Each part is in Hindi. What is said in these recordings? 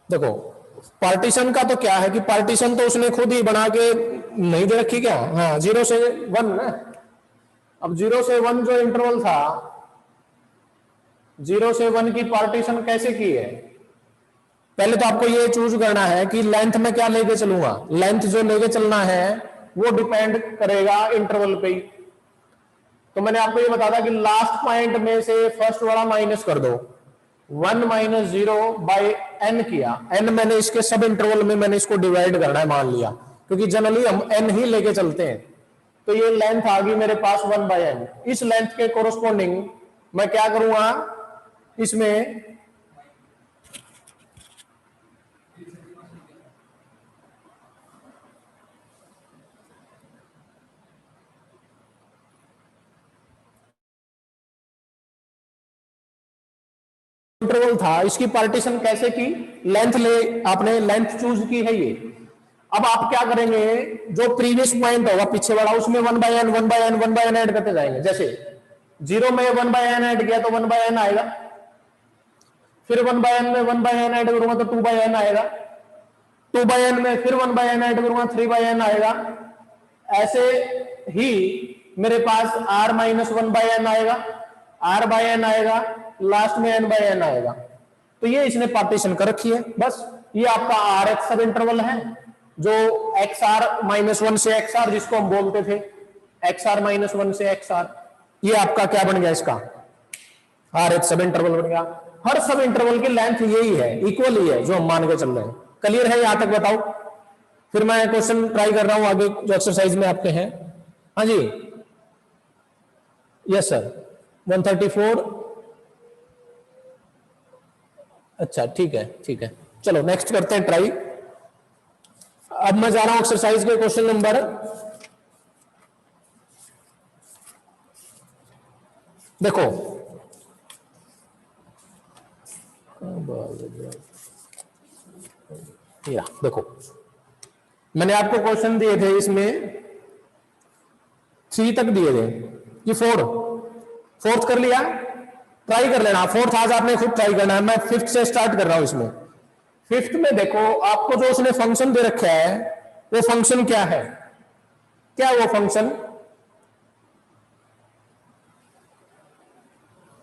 देखो पार्टीशन का तो क्या है कि पार्टीशन तो उसने खुद ही बना के नहीं दे रखी क्या, हाँ 0 से 1 ना। अब 0 से 1 जो इंटरवल था, 0 से 1 की पार्टीशन कैसे की है? पहले तो आपको ये चूज करना है कि लेंथ में क्या लेके चलूंगा। लेंथ जो लेके चलना है वो डिपेंड करेगा इंटरवल पे ही। तो मैंने आपको ये बताया कि लास्ट पॉइंट में से फर्स्ट वाला माइनस कर दो, 1 माइनस 0 बाई एन किया। एन मैंने इसके सब इंटरवल में मैंने इसको डिवाइड करना है मान लिया, क्योंकि जनरली हम एन ही लेके चलते हैं। तो ये लेंथ आ गई मेरे पास 1 बाई एन। इस लेंथ के कोरोस्पोंडिंग मैं क्या करूंगा, इसमें इंटरवल था, इसकी पार्टीशन कैसे की, लेंथ ले आपने लेंथ चूज की है ये। अब आप क्या करेंगे, जो प्रीवियस पॉइंट होगा पीछे वाला उसमें 1 by n 1 by n 1 by n add करते जाएंगे। जैसे 0 में 1 बाई एन ऐड किया तो 1 बाई एन आएगा, फिर 1 बाई एन में 1 बाई एन ऐड करूंगा तो 2 बाई एन आएगा, 2 बाई एन में फिर 1 बाई एन ऐड करूंगा 3 बाई एन आएगा। ऐसे ही मेरे पास r माइनस 1 बाई एन आएगा, r बाई एन आएगा, लास्ट में n बाई एन आएगा। तो ये इसने पार्टीशन कर रखी है। बस ये आपका आर एक्स सब इंटरवल है, जो एक्स आर माइनस 1 से एक्स आर जिसको हम बोलते थे एक्स आर माइनस 1 से एक्स आर, ये आपका क्या बन गया, इसका आर एक्स सब इंटरवल बन गया। हर सब इंटरवल की लेंथ यही है, इक्वल ही है जो हम मान के चल रहे हैं। क्लियर है यहां तक बताओ? फिर मैं क्वेश्चन ट्राई कर रहा हूं आगे जो एक्सरसाइज में आपके हैं। हाँ जी, यस सर 134। अच्छा ठीक है ठीक है, चलो नेक्स्ट करते हैं ट्राई। अब मैं जा रहा हूं एक्सरसाइज के क्वेश्चन नंबर, देखो या देखो मैंने आपको क्वेश्चन दिए थे, इसमें 3 तक दिए थे कि 4th कर लिया, ट्राई कर लेना। 4th आज आपने खुद ट्राई करना है, मैं 5th से स्टार्ट कर रहा हूं इसमें। 5th में देखो आपको जो उसने फंक्शन दे रखा है वो फंक्शन क्या है, क्या वो फंक्शन,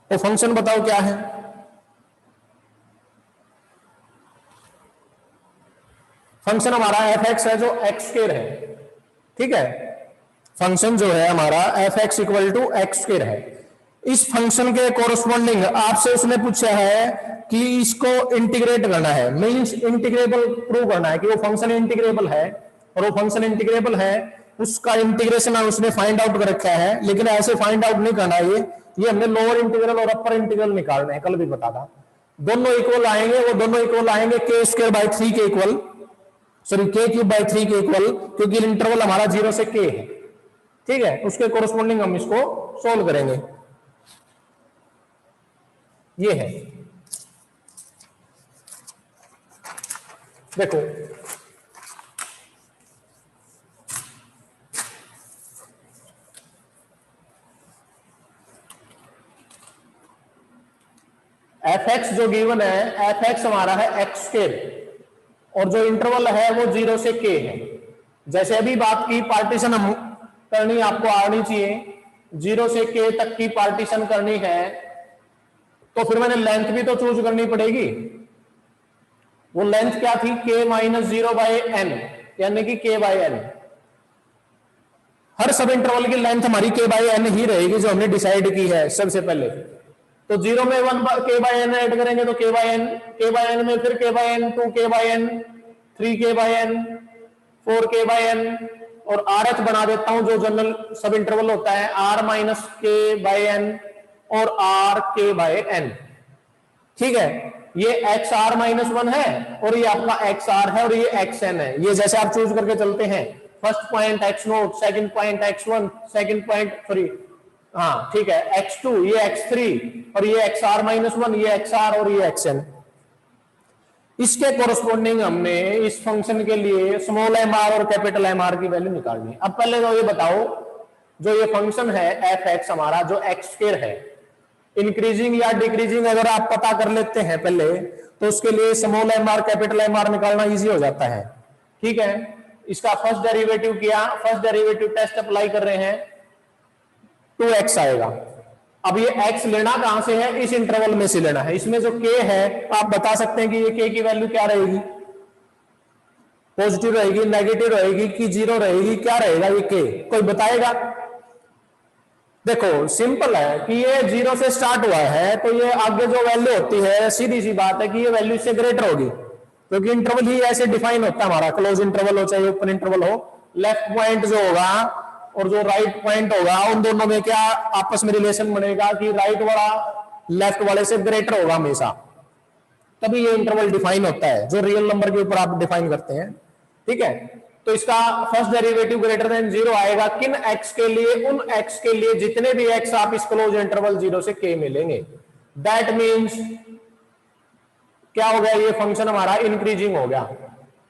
वो फंक्शन बताओ क्या है। फंक्शन हमारा एफ एक्स है जो एक्स स्क्वायर है, ठीक है। फंक्शन जो है हमारा f x equal to x square है। इस फंक्शन के कोरस्पॉन्डिंग आपसे उसने पूछा है कि इसको इंटीग्रेट करना है, मींस इंटीग्रेबल प्रूव करना है कि वो फंक्शन इंटीग्रेबल है, और वो फंक्शन इंटीग्रेबल है उसका इंटीग्रेशन उसने फाइंड आउट कर रखा है। लेकिन ऐसे फाइंड आउट नहीं करना, ये हमने लोअर इंटीग्रल और अपर इंटीग्रल निकालने हैं, कल भी बता था। दोनों इक्वल आएंगे, वो दोनों इक्वल आएंगे के स्क्वायर बाई 3 के इक्वल, सॉरी के क्यूब बाई 3 के इक्वल, क्योंकि इंटरवल हमारा 0 से के है, ठीक है। उसके कोरस्पॉन्डिंग हम इसको सोल्व करेंगे। ये है, देखो एफ एक्स जो गिवन है, एफ एक्स हमारा है एक्स स्क्वायर, और जो इंटरवल है वो 0 से के है। जैसे अभी बात की पार्टीशन हम करनी आपको आनी चाहिए, 0 से के तक की पार्टीशन करनी है, तो फिर मैंने लेंथ भी तो चूज करनी पड़ेगी। वो लेंथ क्या थी, के माइनस 0 बाई एन, यानी कि के बाई एन। हर सब इंटरवल की लेंथ हमारी के बाई एन ही रहेगी जो हमने डिसाइड की है सबसे पहले। तो 0 में 1 के बाई एन ऐड करेंगे तो के बाई एन में फिर के बाई एन, 2 के बाई एन, 3 के बाई एन, 4 के बाई एन, और आर एच बना देता हूं जो जनरल सब इंटरवल होता है, आर माइनस के बाई एन और आर के बाई एन, ठीक है। ये एक्स आर माइनस 1 है और ये आपका एक्स आर है और ये एक्स एन है। ये जैसे आप चूज करके चलते हैं, first point x note, second point x one, second point sorry हाँ ठीक है x2, ये x3, और ये xr माइनस 1, ये xr और ये xn। इसके कोरस्पोंडिंग हमने इस फंक्शन के लिए स्मॉल mr और कैपिटल mr की वैल्यू निकालनी। अब पहले तो ये बताओ, जो ये फंक्शन है एफ एक्स हमारा जो एक्स स्क्वायर है, इंक्रीजिंग या डिक्रीजिंग अगर आप पता कर लेते हैं पहले, तो उसके लिए small m r capital m r निकालना इजी हो जाता है। ठीक है, इसका फर्स्ट डेरिवेटिव किया, फर्स्ट डेरिवेटिव टेस्ट अप्लाई कर रहे हैं, 2x आएगा। अब ये x लेना कहां से है, इस इंटरवल में से लेना है। इसमें जो k है आप बता सकते हैं कि ये k की वैल्यू क्या रहेगी, पॉजिटिव रहेगी, नेगेटिव रहेगी कि जीरो रहेगी, क्या रहेगा ये k, कोई बताएगा? देखो सिंपल है कि ये जीरो से स्टार्ट हुआ है, तो ये आगे जो वैल्यू होती है सीधी सी बात है कि ये वैल्यू इससे ग्रेटर होगी, क्योंकि इंटरवल ही ऐसे डिफाइन होता है हमारा, क्लोज इंटरवल हो चाहे ओपन इंटरवल हो। लेफ्ट पॉइंट जो होगा और जो राइट पॉइंट होगा उन दोनों में क्या आपस में रिलेशन बनेगा कि राइट वाला लेफ्ट वाले से ग्रेटर होगा हमेशा, तभी ये इंटरवल डिफाइन होता है जो रियल नंबर के ऊपर आप डिफाइन करते हैं। ठीक है, तो इसका first derivative greater than zero आएगा किन x के लिए, उन x के लिए जितने भी x आप इस क्लोज इंटरवल जीरो से k में लेंगे। दैट मीन्स क्या हो गया, ये फंक्शन हमारा इंक्रीजिंग हो गया,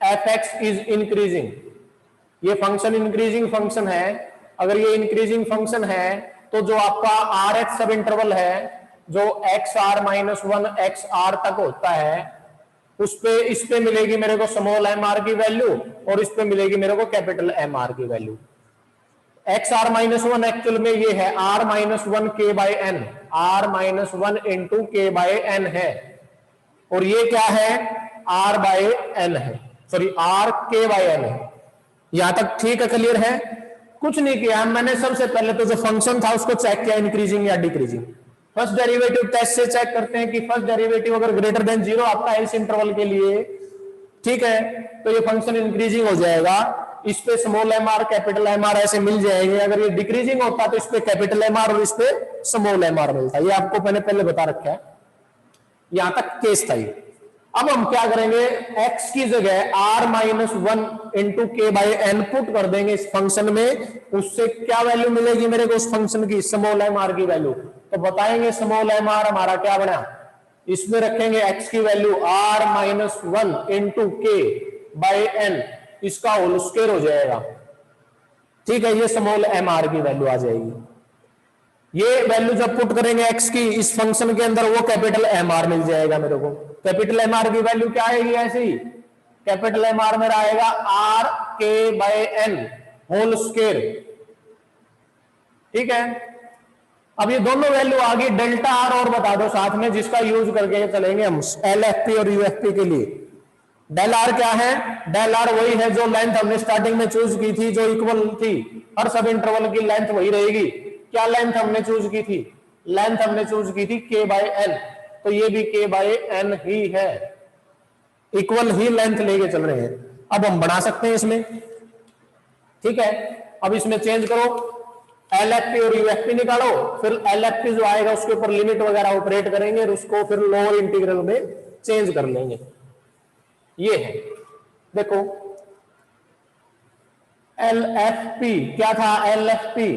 f(x) इज इंक्रीजिंग, ये फंक्शन इंक्रीजिंग फंक्शन है। अगर ये इंक्रीजिंग फंक्शन है तो जो आपका rx सब इंटरवल है जो xr-1 xr तक होता है, उस पे इस पे मिलेगी मेरे को स्मॉल एम आर की वैल्यू और इस पे मिलेगी मेरे को कैपिटल एम आर की वैल्यू। xr-1 एक्चुअल में ये है r-1 k/n, r-1 into k/n है, और ये क्या है r/n है, सॉरी r k/n है। यहां तक ठीक है, क्लियर है? कुछ नहीं किया मैंने, सबसे पहले तो जो फंक्शन था उसको चेक किया इंक्रीजिंग या डिक्रीजिंग। फर्स्ट डेरिवेटिव टेस्ट से चेक करते हैं कि फर्स्ट डेरिवेटिव अगर ग्रेटर देन जीरो आता है इस इंटरवल के लिए, ठीक है, तो ये फंक्शन इंक्रीजिंग हो जाएगा, इस पे small m r capital m r ऐसे मिल जाएंगे। अगर ये डिक्रीजिंग होता तो इस पे कैपिटल एम आर और इस पे स्मॉल एम आर मिलता, ये आपको मैंने पहले बता रखा है, यहां तक केस था ये। अब हम क्या करेंगे, x की जगह r-1 इंटू k/n पुट कर देंगे इस फंक्शन में, उससे क्या वैल्यू मिलेगी मेरे को उस फंक्शन की, स्मॉल एम आर की वैल्यू। तो बताएंगे स्मॉल एम आर हमारा क्या बना, इसमें रखेंगे x की वैल्यू r-1 इंटू k/n, इसका होल स्क्वायर हो जाएगा। ठीक है, ये स्मॉल एम आर की वैल्यू आ जाएगी। ये वैल्यू जब पुट करेंगे x की इस फंक्शन के अंदर, वो कैपिटल एम आर मिल जाएगा मेरे को। कैपिटल एम आर की वैल्यू क्या आएगी, ऐसे ही कैपिटल एम आर मेरा आएगा r k/n होल स्क्वायर। ठीक है, अब ये दोनों वैल्यू आ गई, डेल्टा आर और बता दो साथ में, जिसका यूज करके चलेंगे हम LFP और UFP के लिए। डेल आर क्या है, डेल आर वही है जो लेंथ हमने स्टार्टिंग में चूज की थी, जो इक्वल थी, हर सब इंटरवल की लेंथ वही रहेगी। क्या लेंथ हमने चूज की थी, लेंथ हमने चूज की थी k/n, तो ये भी k/n ही है, इक्वल ही लेंथ लेके चल रहे हैं। अब हम बना सकते हैं इसमें, ठीक है, अब इसमें चेंज करो, LFP और UFP निकालो, फिर LFP जो आएगा उसके ऊपर लिमिट वगैरह ऑपरेट करेंगे और उसको फिर लोअर इंटीग्रल में चेंज कर लेंगे। ये है, देखो LFP क्या था, LFP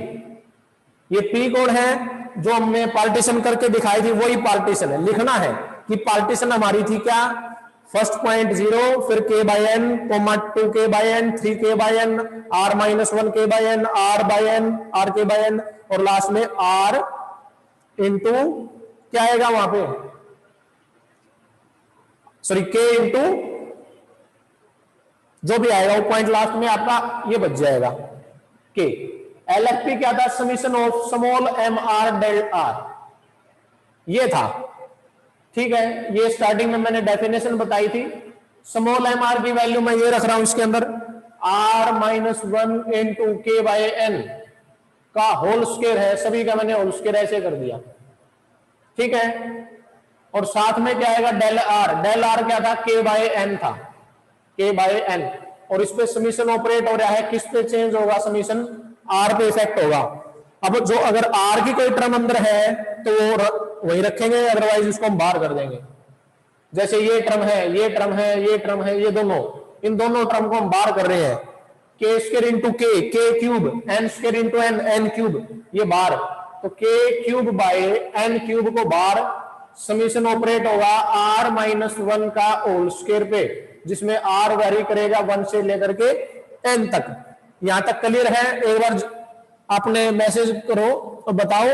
ये P कोड है जो हमने पार्टीशन करके दिखाई थी, वही पार्टीशन है। लिखना है कि पार्टीशन हमारी थी क्या, फर्स्ट पॉइंट 0, फिर k/n, 2 k/n, 3 k/n, r-1 k/n, r/n, r k/n, और लास्ट में r इंटू क्या आएगा वहां पे, सॉरी k इंटू जो भी आएगा वो पॉइंट लास्ट में आपका ये बच जाएगा k। LFP क्या था, summation of small m r del r, ये था। ठीक है, ये स्टार्टिंग में मैंने डेफिनेशन बताई थी। स्मॉल एम आर की वैल्यू मैं ये रख रहा हूं इसके अंदर, r-1 इंटू k/n का होल स्क्वायर है, सभी का मैंने होल स्क्वायर ऐसे कर दिया। ठीक है, और साथ में क्या आएगा, डेल आर, डेल आर क्या था, k/n था, k/n, और इस पे समीशन ऑपरेट हो रहा है, किस पे चेंज होगा समीशन, आर पे इफेक्ट होगा। अब जो अगर आर की कोई टर्म अंदर है तो वो वही रखेंगे, अदरवाइज उसको हम बाहर कर देंगे। जैसे ये टर्म है, ये टर्म है, ये टर्म है, ये दोनों, इन दोनों टर्म को हम बाहर कर रहे हैं, k square into k cube, n square into n cube, ये बाहर, तो k cube by n cube को बाहर, समीशन ऑपरेट होगा r-1 का होल स्क्वायर पे, जिसमें r वेरी करेगा 1 से लेकर के n तक। यहां तक क्लियर है? एक बार आपने मैसेज करो तो बताओ।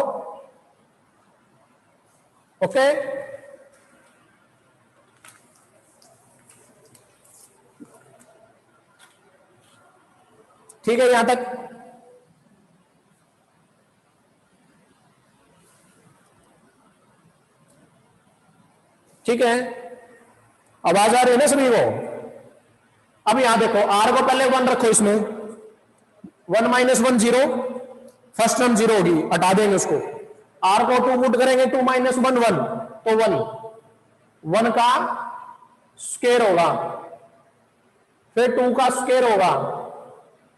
ओके, ठीक है यहां तक। ठीक है, आवाज आ रही है ना सभी को? अब यहां देखो, आर को पहले 1 रखो, इसमें 1 माइनस 1 0, फर्स्ट टर्म 0 होगी, हटा देंगे उसको। आर को 2 पुट करेंगे, 2 माइनस 1 1, तो 1 का स्क्वायर होगा, फिर 2 का स्क्वायर होगा,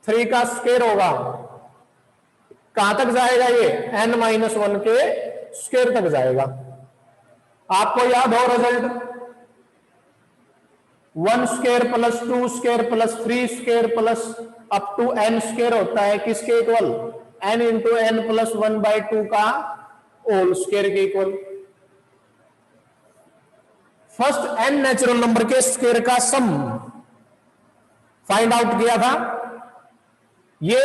3 का स्क्वायर होगा, कहां तक जाएगा ये? n माइनस 1 के स्क्वायर तक जाएगा। आपको याद हो result, 1 square plus 2 square plus 3 square plus up to n square होता है किसके equal? n into n plus 1/2 का होल स्क्वायर के equal. First n natural number के स्क्वायर का सम फाइंड आउट किया था, ये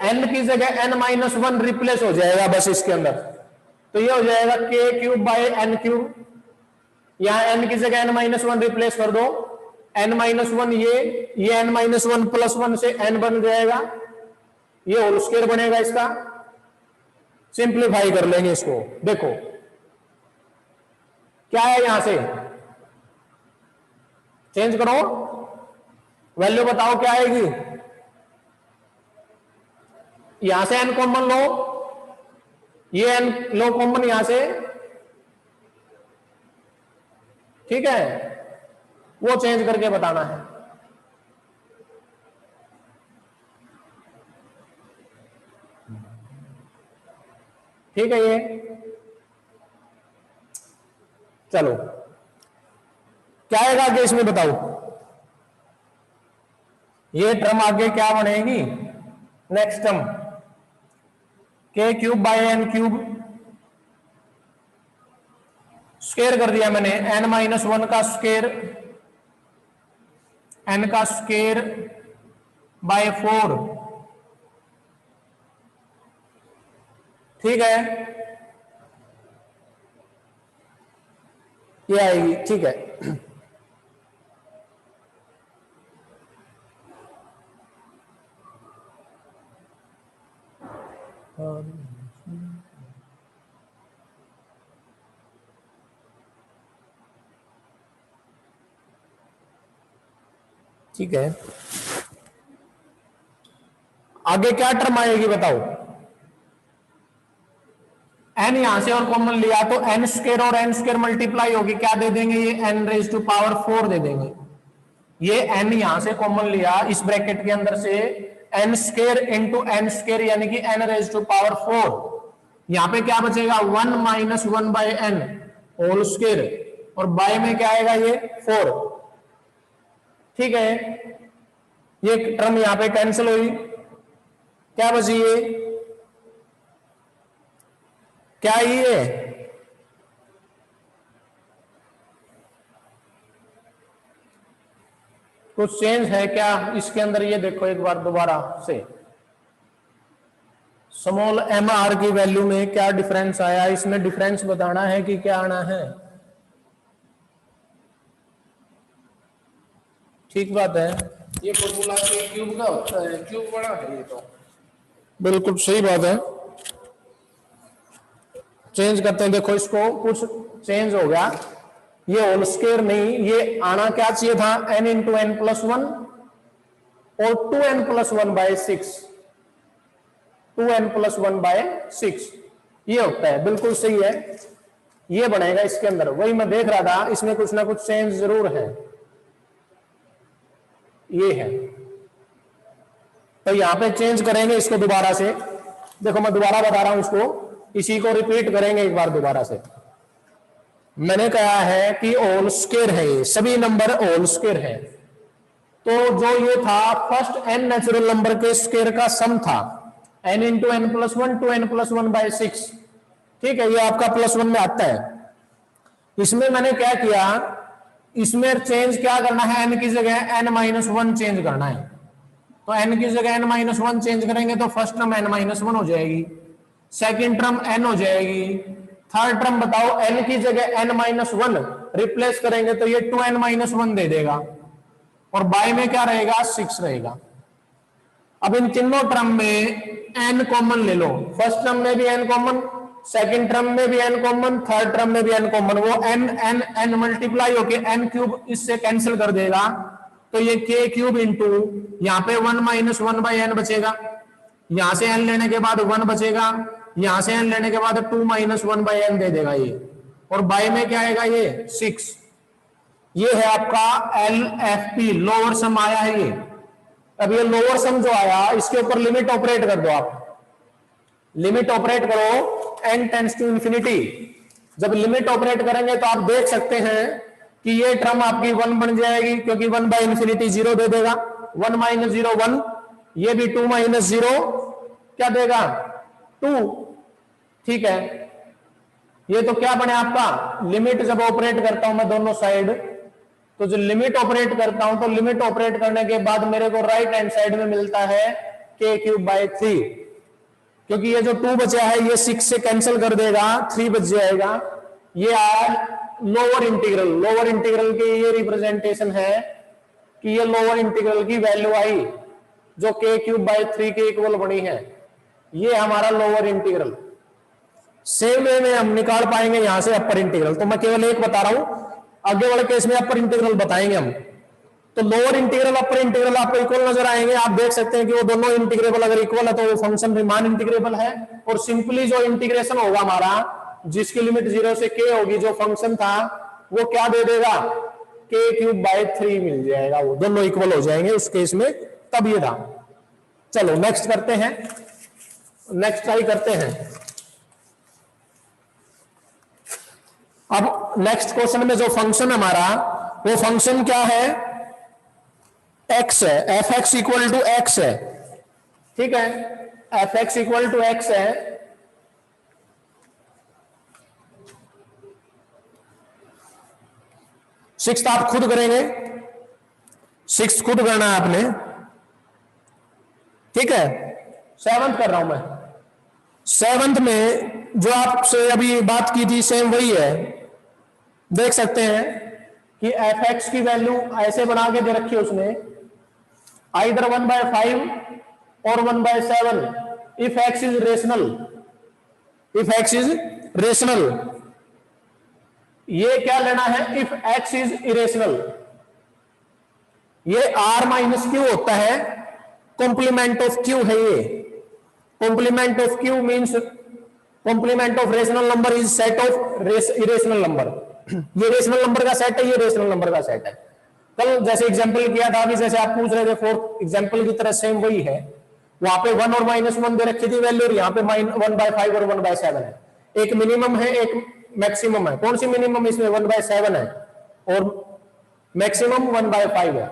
n की जगह n माइनस 1 रिप्लेस हो जाएगा बस इसके अंदर, तो ये हो जाएगा k cube by n cube. यहां n की जगह n माइनस 1 रिप्लेस कर दो, n माइनस 1 ये n माइनस 1 प्लस 1 से n बन जाएगा, ये होल स्क्वायर बनेगा इसका। सिंप्लीफाई कर लेंगे इसको, देखो क्या है, यहां से चेंज करो, वैल्यू बताओ क्या आएगी। यहां से n कॉमन लो, ये n लो कॉमन यहां से, ठीक है, वो चेंज करके बताना है। ठीक है, ये चलो क्या आएगा आगे इसमें बताओ, ये टर्म आगे क्या बनेगी? Next term k cube by n cube, square कर दिया मैंने, n माइनस 1 का स्क्वायर, n का स्क्वायर बाय 4, ठीक है, ये आएगी, ठीक है। ठीक है, आगे क्या टर्म आएगी बताओ? n यहां से और कॉमन लिया तो n स्क्वायर और n स्क्वायर मल्टीप्लाई होगी, क्या दे देंगे? ये n रेज टू पावर 4 दे देंगे। ये n यहां से कॉमन लिया इस ब्रैकेट के अंदर से, n square into n square यानी कि n रेज टू पावर 4, यहां पे क्या बचेगा? 1 minus 1 by n whole square, और बाय में क्या आएगा? ये 4, ठीक है। ये टर्म यहां पे कैंसिल हुई, क्या बची? ये क्या ये कुछ चेंज है क्या इसके अंदर? ये देखो एक बार दोबारा से, स्मॉल एम आर की वैल्यू में क्या डिफरेंस आया, इसमें डिफरेंस बताना है कि क्या आना है। ठीक बात है, ये फॉर्मूला के क्यूब का होता है, क्यूब बड़ा है ये तो, बिल्कुल सही बात है। चेंज करते हैं, देखो इसको कुछ चेंज हो गया, ये होल स्क्वायर नहीं, ये आना क्या चाहिए था? n इंटू एन प्लस 1 और 2n plus 1 by 6, 2n plus 1 by 6 ये होता है, बिल्कुल सही है, ये बनेगा इसके अंदर। वही मैं देख रहा था, इसमें कुछ ना कुछ चेंज जरूर है, ये है, तो यहां पे चेंज करेंगे इसको दोबारा से। देखो मैं दोबारा बता रहा हूं इसको, इसी को रिपीट करेंगे एक बार दोबारा से। मैंने कहा है कि होल स्क्वायर है, ये सभी नंबर होल स्क्वायर है, तो जो ये था फर्स्ट n नेचुरल नंबर के स्क्वायर का सम था, n into n plus 1 two n plus 1 by 6, ठीक है, ये आपका प्लस 1 में आता है। इसमें मैंने क्या किया, इसमें चेंज क्या करना है? n की जगह n माइनस 1 चेंज करना है, तो n की जगह n माइनस 1 चेंज करेंगे तो फर्स्ट टर्म n माइनस 1 हो जाएगी, सेकेंड टर्म n हो जाएगी, थर्ड टर्म बताओ, n की जगह n-1 रिप्लेस करेंगे तो ये 2n-1 दे देगा, और बाय में क्या रहेगा 6 रहेगा। अब इन तीनों टर्म में n कॉमन ले लो, फर्स्ट टर्म में भी n कॉमन, सेकंड टर्म में भी n कॉमन, थर्ड टर्म में भी n कॉमन, वो n मल्टीप्लाई होके n क्यूब इससे कैंसिल कर देगा, तो ये k क्यूब इंटू यहाँ पे 1-1/n बचेगा, यहां से n लेने के बाद 1 बचेगा, यहां से n लेने के बाद 2-1/n दे देगा ये, और बाय में क्या आएगा ये 6। ये है आपका LFP, लोअर सम आया है ये। अब ये लोअर सम जो आया इसके ऊपर लिमिट ऑपरेट कर दो, आप लिमिट ऑपरेट करो n टेंड्स टू इंफिनिटी। जब लिमिट ऑपरेट करेंगे तो आप देख सकते हैं कि ये टर्म आपकी 1 बन जाएगी, क्योंकि 1/∞ 0 दे देगा, 1 - 0 1, ये भी 2 - 0 क्या देगा 2। ठीक है, ये तो क्या बने आपका लिमिट। जब ऑपरेट करता हूं मैं दोनों साइड, तो जो लिमिट ऑपरेट करता हूं तो लिमिट ऑपरेट करने के बाद मेरे को राइट हैंड साइड में मिलता है k³/3, क्योंकि ये जो 2 बचा है ये 6 से कैंसिल कर देगा, 3 बच जाएगा। ये लोअर इंटीग्रल, लोअर इंटीग्रल की ये रिप्रेजेंटेशन है कि ये लोअर इंटीग्रल की वैल्यू आई जो k³/3 के इक्वल बनी है, ये हमारा लोअर इंटीग्रल। सेम वे में हम निकाल पाएंगे यहां से अपर इंटीग्रल, तो मैं केवल एक बता रहा हूं, आगे वाले केस में अपर इंटीग्रल बताएंगे हम। तो लोअर इंटीग्रल अपर इंटीग्रल आपको इक्वल नजर आएंगे, आप देख सकते हैं कि वो दोनों इंटीग्रेबल अगर इक्वल है तो वो फंक्शन रीमान इंटीग्रेबल है, और सिंपली जो इंटीग्रेशन होगा हमारा, जिसकी लिमिट 0 से k होगी, जो फंक्शन था वो क्या दे देगा k³/3 मिल जाएगा, वो दोनों इक्वल हो जाएंगे उस केस में, तब ये था। चलो नेक्स्ट करते हैं, नेक्स्ट ट्राई करते हैं। अब नेक्स्ट क्वेश्चन में जो फंक्शन हमारा, वो फंक्शन क्या है x है, f(x) इक्वल टू x है। ठीक है, f(x) इक्वल टू x है। सिक्स्थ आप खुद करेंगे, सिक्स्थ खुद करना है आपने। ठीक है, सेवंथ कर रहा हूं मैं। सेवंथ में जो आपसे अभी बात की थी सेम वही है। देख सकते हैं कि f(x) की वैल्यू ऐसे बना के दे रखी है उसने, आइदर 1/5 और 1/7 if x is rational, if x is rational. ये क्या लेना है इफ x इज इरेशनल। ये r - q होता है, कॉम्प्लीमेंट ऑफ q है ये। Complement of q means complement of rational number is set of irrational number. ये रेशनल नंबर का सेट है, ये रेशनल नंबर का सेट है। कल जैसे एग्जांपल किया था, अभी जैसे आप पूछ रहे थे फोर्थ एग्जांपल की तरह सेम वही है। वहां पे 1 और -1 दे रखी थी वैल्यू, और यहाँ पे 1/5 और 1/7 है। एक मिनिमम है, एक मैक्सिमम है। कौन सी मिनिमम इसमें 1/7 है और मैक्सिमम 1/5 है।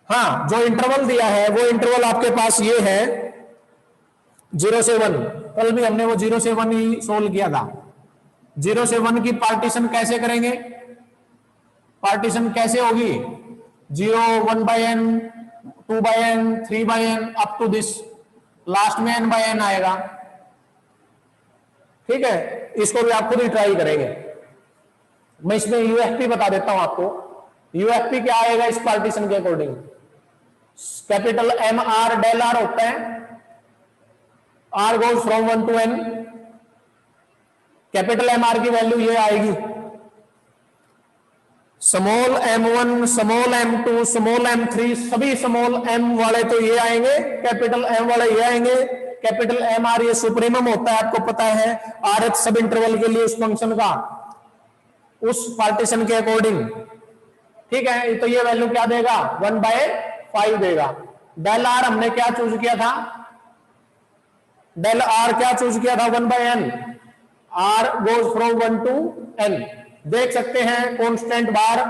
हाँ, जो इंटरवल दिया है वो इंटरवल आपके पास ये है 0 से 1। कल भी हमने वो 0 से 1 ही सोल्व किया था। 0 से 1 की पार्टीशन कैसे करेंगे, पार्टीशन कैसे होगी 0, 1/n, 2/n, 3/n up to this, last में n/n आएगा। ठीक है, इसको भी आप खुद ही ट्राई करेंगे। मैं इसमें यूएफपी बता देता हूं आपको। यूएफपी क्या आएगा इस पार्टीशन के according, capital m r del r होता है, r goes from 1 to n। Capital m r की वैल्यू ये आएगी, small m1, small m2, small m3, सभी स्मॉल m वाले तो ये आएंगे, कैपिटल m वाले ये आएंगे। कैपिटल एम आर ये सुप्रीमम होता है, आपको पता है, rth सब इंटरवल के लिए उस फंक्शन का, उस पार्टीशन के अकॉर्डिंग। ठीक है, तो ये वैल्यू क्या देगा 1/5 देगा। डेल आर हमने क्या चूज किया था, डेल आर क्या चूज किया था 1/n, r goes from 1 to n। देख सकते हैं कांस्टेंट बार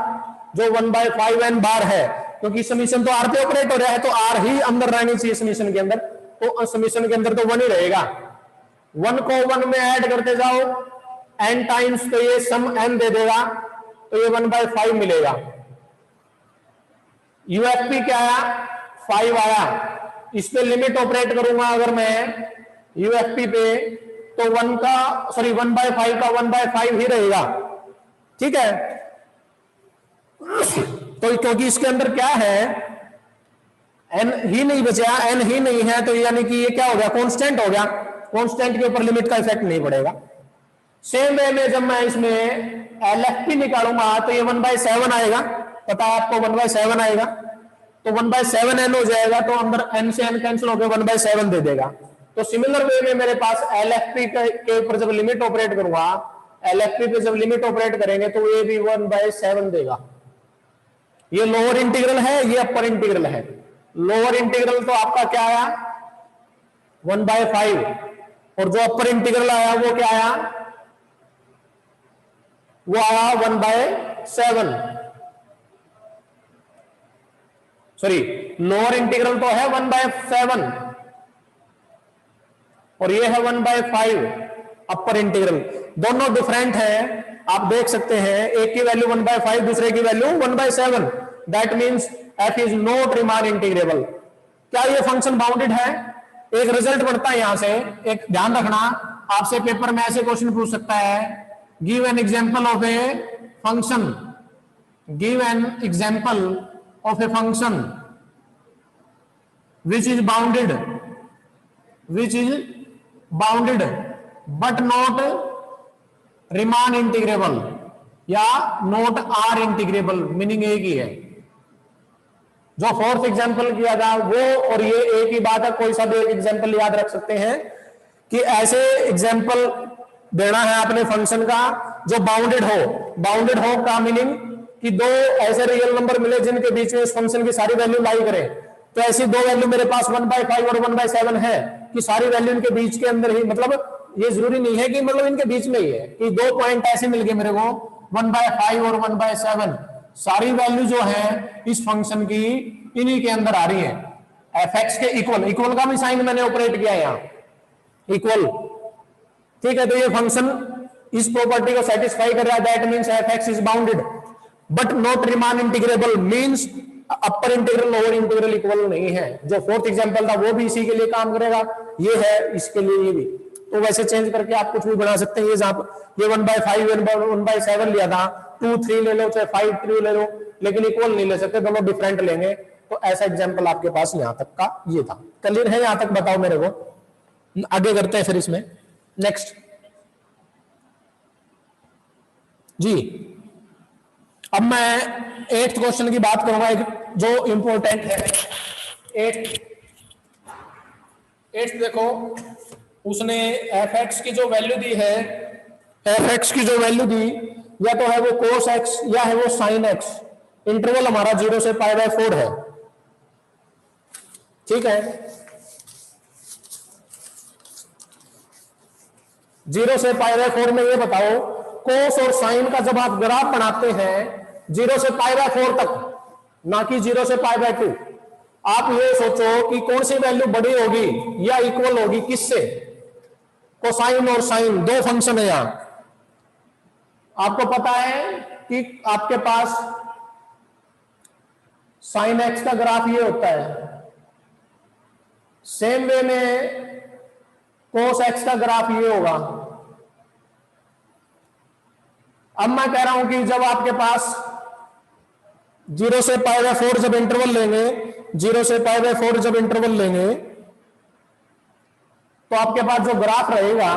जो 1/5n बार है, क्योंकि समीशन तो r पे ऑपरेट हो रहा है, तो r ही अंदर रहनी चाहिए समीशन के अंदर, तो समीशन के अंदर तो 1 ही रहेगा। 1 को 1 में ऐड करते जाओ n टाइम्स, तो ये सम n दे देगा, तो ये 1/5 मिलेगा। यूएफपी क्या आया 5 आया। इस पे लिमिट ऑपरेट करूंगा अगर मैं यूएफपी पे, तो 1/5 का 1/5 ही रहेगा, ठीक है। तो क्योंकि इसके अंदर क्या है, n ही नहीं बचा, n ही नहीं है, तो यानी कि ये क्या हो गया, कांस्टेंट हो गया, कांस्टेंट के ऊपर लिमिट का इफेक्ट नहीं पड़ेगा। सेम वे में जब मैं इसमें LFP निकालूंगा तो ये 1/7 आएगा, पता है आपको 1/7 आएगा, तो 1/7 n हो जाएगा, तो अंदर n से n कैंसिल होकर 1/7 दे देगा। तो सिमिलर वे में मेरे पास LFP के ऊपर जब लिमिट ऑपरेट करूंगा, LFP पे जब लिमिट ऑपरेट करेंगे तो ये भी 1/7 देगा। ये लोअर इंटीग्रल है, ये अपर इंटीग्रल है। लोअर इंटीग्रल तो आपका क्या आया 1/5, और जो अपर इंटीग्रल आया वो क्या आया, वो आया 1/7। सॉरी, लोअर इंटीग्रल तो है 1/7 और ये है 1/5 अपर इंटीग्रल। दोनों डिफरेंट है, आप देख सकते हैं, एक की वैल्यू 1/5, दूसरे की value 1/7। That means f is not Riemann integrable. क्या ये फंक्शन बाउंडेड है? एक रिजल्ट बनता है यहां से, एक ध्यान रखना, आपसे पेपर में ऐसे क्वेश्चन पूछ सकता है, give an example of a function, give an example of a function which is bounded but not Riemann integrable या नॉट आर इंटीग्रेबल, मीनिंग एक ही है। जो फोर्थ एग्जांपल किया था वो और ये एक ही बात है, कोई सा भी एक एग्जांपल याद रख सकते हैं कि ऐसे एग्जांपल देना है अपने फंक्शन का जो बाउंडेड हो। बाउंडेड हो का मीनिंग कि दो ऐसे रियल नंबर मिले जिनके बीच में इस फंक्शन की सारी वैल्यू लाई करे। तो ऐसी दो वैल्यू मेरे पास 1/5 और 1/7 है कि सारी वैल्यू इनके बीच के अंदर ही, मतलब ये जरूरी नहीं है कि मतलब इनके बीच में ही है, कि दो पॉइंट ऐसे मिल गए मेरे को 1/5 और 1/7, सारी वैल्यू जो है इस फंक्शन की इन्हीं के अंदर आ रही है। f(x) के इक्वल, इक्वल का भी साइन मैंने ऑपरेट किया यहाँ, इक्वल, ठीक है। तो ये फंक्शन इस प्रॉपर्टी को सेटिस्फाई कर रहा है, that means f(x) is bounded but not Riemann integrable, means upper integral lower integral equal नहीं है। जो फोर्थ एग्जांपल था वो भी इसी के लिए काम करेगा, ये है इसके लिए ये भी। तो वैसे चेंज करके आप कुछ भी बना सकते हैं। ये जहां ये 1/5 1/7 लिया था, 2 3 ले लो, चाहे 5 3 ले लो, लेकिन इक्वल नहीं ले सकते, दोनों डिफरेंट लेंगे। तो ऐसा एग्जांपल आपके पास यहां तक का ये था। क्लियर है यहां तक? बताओ मेरे को, आगे करते हैं फिर इसमें। नेक्स्ट जी, अब मैं 8th क्वेश्चन की बात करूंगा, एक जो इंपॉर्टेंट है। 8th देखो, उसने f(x) की जो वैल्यू दी है, f(x) की जो वैल्यू दी, या तो है वो cos x या है वो sin x। इंटरवल हमारा 0 से π/4 है, ठीक है। 0 से π/4 में ये बताओ, cos और sin का जब आप ग्राफ बनाते हैं 0 से π/4 तक, ना कि 0 से π/2, आप ये सोचो कि कौन सी वैल्यू बड़ी होगी या इक्वल होगी किससे? कोसाइन और साइन, दो फंक्शन है यहां। आपको पता है कि आपके पास साइन एक्स का ग्राफ ये होता है, सेम वे में कोस एक्स का ग्राफ ये होगा। अब मैं कह रहा हूं कि जब आपके पास 0 से π/4 जब इंटरवल लेंगे, 0 से π/4 जब इंटरवल लेंगे, तो आपके पास जो ग्राफ रहेगा,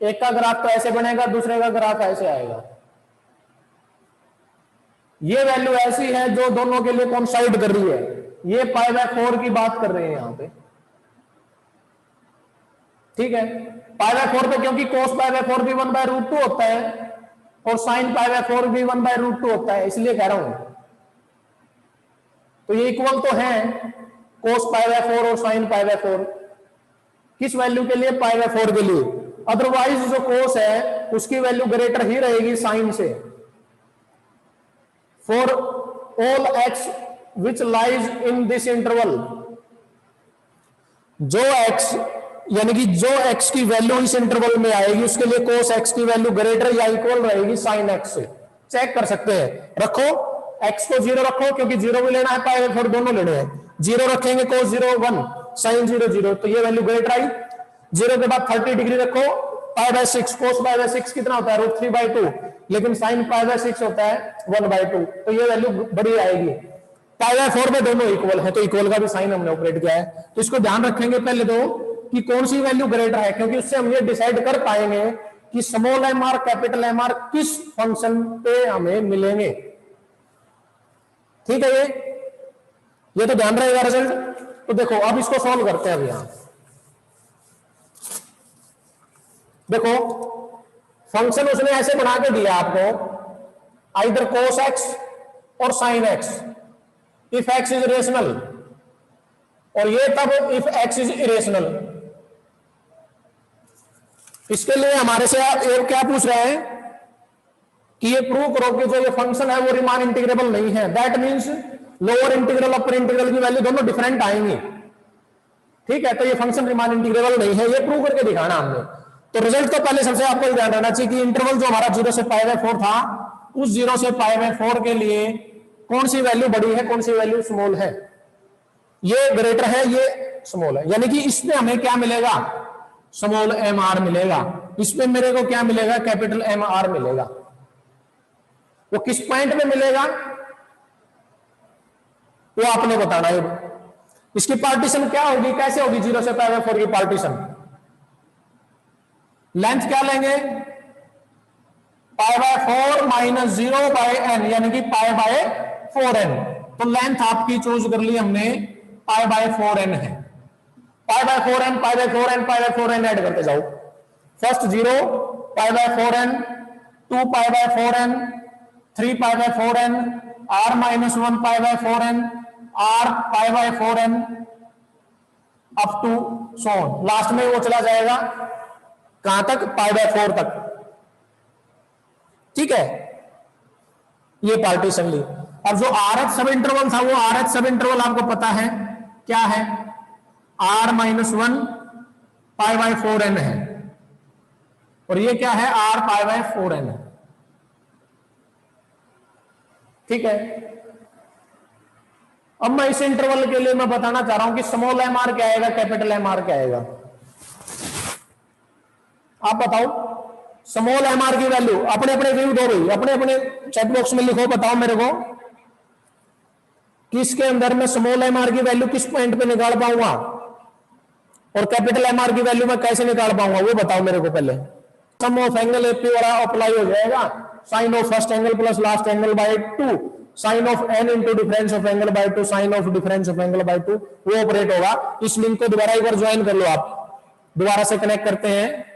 एक का ग्राफ तो ऐसे बनेगा, दूसरे का ग्राफ ऐसे आएगा। ये वैल्यू ऐसी है जो दोनों के लिए कोइंसाइड कर रही है। ये π/4 की बात कर रहे हैं यहां पे, ठीक है। π/4 पे क्योंकि cos π/4 भी 1/√2 होता है और sin π/4 भी 1/√2 होता है, इसलिए कह रहा हूं। तो ये इक्वल तो है cos π/4 और sin π/4, किस वैल्यू के लिए? π/4 के लिए। अदरवाइज जो cos है उसकी वैल्यू ग्रेटर ही रहेगी sin से। For all x which lies in this interval, जो x यानी कि जो x की वैल्यू इस इंटरवल में आएगी उसके लिए cos x की वैल्यू ग्रेटर या इक्वल रहेगी sin x से। चेक कर सकते हैं, रखो x को 0 रखो, क्योंकि 0 भी लेना है, π/4 दोनों लेने हैं। 0 रखेंगे cos 0 1, sin 0 0, तो ये वैल्यू ग्रेटर आई। 0 के बाद 30 डिग्री रखो, π/6, cos π/6 कितना होता है √3/2, लेकिन sin π/6 होता है 1/2, तो ये वैल्यू बड़ी आएगी। π/4 में दोनों इक्वल है, तो इक्वल का भी साइन हमने ऑपरेट किया है। तो इसको ध्यान रखेंगे पहले तो कि कौन सी वैल्यू ग्रेटर है, क्योंकि उससे हम ये डिसाइड कर पाएंगे कि small m r capital m r किस फंक्शन पे हमें मिलेंगे। ठीक है, ये तो ध्यान रहेगा रिजल्ट। तो देखो अब इसको सॉल्व करते हैं। अभी यहां देखो फंक्शन उसने ऐसे बना के दिया आपको, आइदर cos x और sin x if x is rational, और ये तब इफ x इज इरेशनल। इसके लिए हमारे से आप एक क्या पूछ रहे हैं कि ये प्रूव करो कि जो ये फंक्शन है वो रीमान इंटीग्रेबल नहीं है। That means lower integral upper integral की वैल्यू दोनों डिफरेंट आएंगी। ठीक है, तो ये फंक्शन रीमान इंटीग्रेबल नहीं है, ये प्रूव करके दिखाना हमने। तो रिजल्ट तो पहले सबसे आपको ध्यान रखना चाहिए कि इंटरवल जो हमारा 0 से π/4 था, उस 0 से π/4 के लिए कौन सी वैल्यू बड़ी है, कौन सी वैल्यू स्मॉल है। ये ग्रेटर है, ये स्मॉल है, यानी कि इसमें हमें क्या मिलेगा, स्मॉल एम आर मिलेगा। इसमें मेरे को क्या मिलेगा, कैपिटल एम आर मिलेगा। वो किस पॉइंट में मिलेगा वो आपने बताना है। इसकी पार्टीशन क्या होगी, कैसे होगी 0 से π/4 की पार्टीशन। लेंथ क्या लेंगे, π/4 - 0/n यानी कि π/4n। तो लेंथ आपकी चूज कर ली हमने, π/4n है। π/4n π/4n π/4n ऐड करते जाओ। First 0 π/4n, 2 π/4n, 3 π/4n, r - 1 π/4n, r π/4n up to so on. Last में वो चला जाएगा कहां तक, π/4 तक। ठीक है, ये पार्टीशन ली। अब जो rth सब इंटरवल था, वो rth सब इंटरवल आपको पता है क्या है, r - 1 π/4n है, और ये क्या है, r π/4n है। ठीक है, अब मैं इस इंटरवल के लिए मैं बताना चाह रहा हूं कि स्मॉल एम आर क्या आएगा, कैपिटल एम आर क्या आएगा। आप बताओ स्मॉल एम आर की वैल्यू, अपने अपने व्यू दो भाई, अपने अपने चैट बॉक्स में लिखो, बताओ मेरे को कि इसके अंदर मैं स्मॉल एम आर की वैल्यू किस पॉइंट पे निकाल पाऊंगा और कैपिटल एम आर की वैल्यू मैं कैसे निकाल पाऊंगा, वो बताओ मेरे को पहले। सम ऑफ एंगल एपी वाला अप्लाई हो जाएगा, sine of first angle plus last angle by 2, sine of n into difference of angle by 2, sine of difference of angle by 2, वो ऑपरेट होगा। इस लिंक को दोबारा एक बार ज्वाइन कर लो, आप दोबारा से कनेक्ट करते हैं।